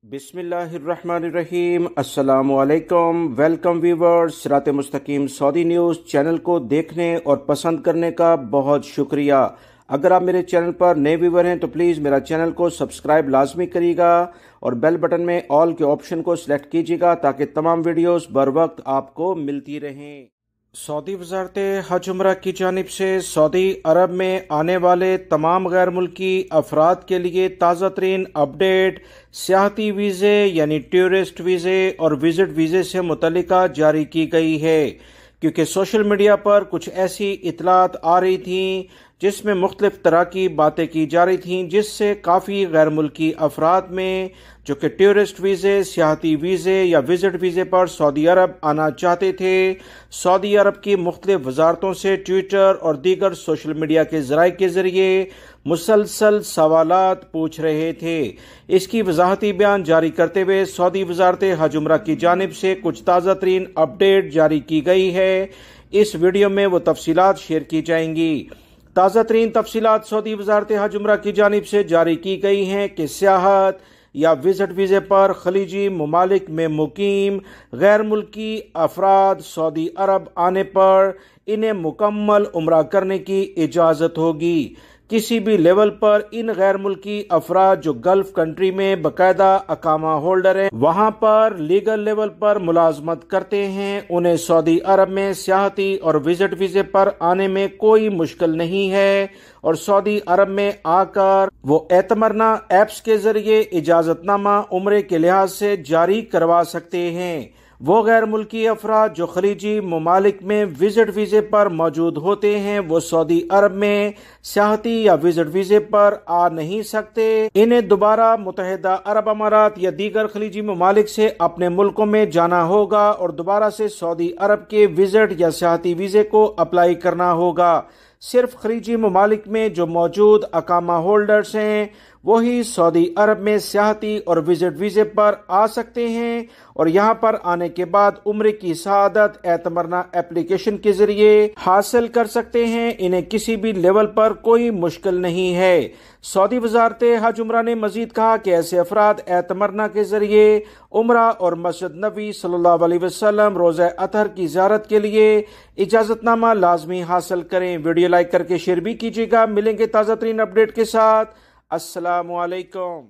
बिस्मिल्लाहिर्रहमानिर्रहीम। अस्सलामु अलैकुम। वेलकम व्यूवर्स, सिरात मुस्तकीम सऊदी न्यूज़ चैनल को देखने और पसंद करने का बहुत शुक्रिया। अगर आप मेरे चैनल पर नए व्यूवर हैं तो प्लीज़ मेरा चैनल को सब्सक्राइब लाजमी करिएगा और बेल बटन में ऑल के ऑप्शन को सिलेक्ट कीजिएगा ताकि तमाम वीडियोस बर वक्त आपको मिलती रहें। सऊदी वज़ारत हज उम्रा की जानिब से सऊदी अरब में आने वाले तमाम गैर मुल्की अफराद के लिए ताज़ा तरीन अपडेट सियाहती वीज़े यानी टूरिस्ट वीज़े और विज़िट वीज़े से मुतल्लिका जारी की गई है, क्योंकि सोशल मीडिया पर कुछ ऐसी इतलात आ रही थीं जिसमें मुख्तलिफ तरह की बातें की जा रही थीं, जिससे काफ़ी गैर मुल्की अफराद में जो कि टूरिस्ट वीज़े, सियाहती वीज़े या विज़िट वीज़े पर सऊदी अरब आना चाहते थे, सऊदी अरब की मुख्तलिफ वजारतों से ट्विटर और दीगर सोशल मीडिया के ज़राए के ज़रिए मुसलसल सवालात पूछ रहे थे। इसकी वजाहती बयान जारी करते हुए सऊदी वजारत हज उम्रा की जानिब से कुछ ताज़ा तरीन अपडेट जारी की गई है। इस वीडियो में वो तफसीलात शेयर की जाएंगी। ताज़ा तरीन तफसीलात सऊदी वजारत हज उम्रा की जानिब से जारी की गई हैं कि सियाहत या विजिट वीज़े पर खलीजी ममालिक में मुकीम गैर मुल्की अफराद सऊदी अरब आने पर इन्हें मुकम्मल उम्रा करने की इजाज़त होगी। किसी भी लेवल पर इन गैर मुल्की अफराद जो गल्फ कंट्री में बाकायदा अकामा होल्डर हैं, वहां पर लीगल लेवल पर मुलाजमत करते हैं, उन्हें सऊदी अरब में सियाहती और विजिट वीज़े पर आने में कोई मुश्किल नहीं है और सऊदी अरब में आकर वो एतमरना ऐप्स के जरिए इजाजतनामा उम्रे के लिहाज से जारी करवा सकते हैं। वो गैर मुल्की अफराद जो खलीजी ममालिक में विजिट वीज़े पर मौजूद होते हैं, वो सऊदी अरब में सियाहती या विजिट वीज़े पर आ नहीं सकते। इन्हें दोबारा मुत्तहिदा अरब अमारात या दीगर खलीजी ममालिक से अपने मुल्कों में जाना होगा और दोबारा से सऊदी अरब के विजिट या सियाहती वीज़े को अप्लाई करना होगा। सिर्फ खलीजी ममालिक में जो मौजूद अकामा होल्डर्स हैं वही सऊदी अरब में सियाहती और विजिट वीज़े पर आ सकते हैं और यहाँ पर आने के बाद उम्र की शहादत एतमरना एप्लीकेशन के जरिए हासिल कर सकते हैं। इन्हें किसी भी लेवल पर कोई मुश्किल नहीं है। सऊदी वजारत हज उम्रा ने मजीद कहा कि ऐसे अफराद एतमरना के जरिए उम्रा और मस्जिद नबी सल्लल्लाहु अलैहि वसल्लम रोज़ा अतहर की ज़ियारत के लिए इजाज़तनामा लाजमी हासिल करें। वीडियो लाइक करके शेयर भी कीजिएगा। मिलेंगे ताज़ा तरीन अपडेट के साथ। अस्सलामु अलैकुम।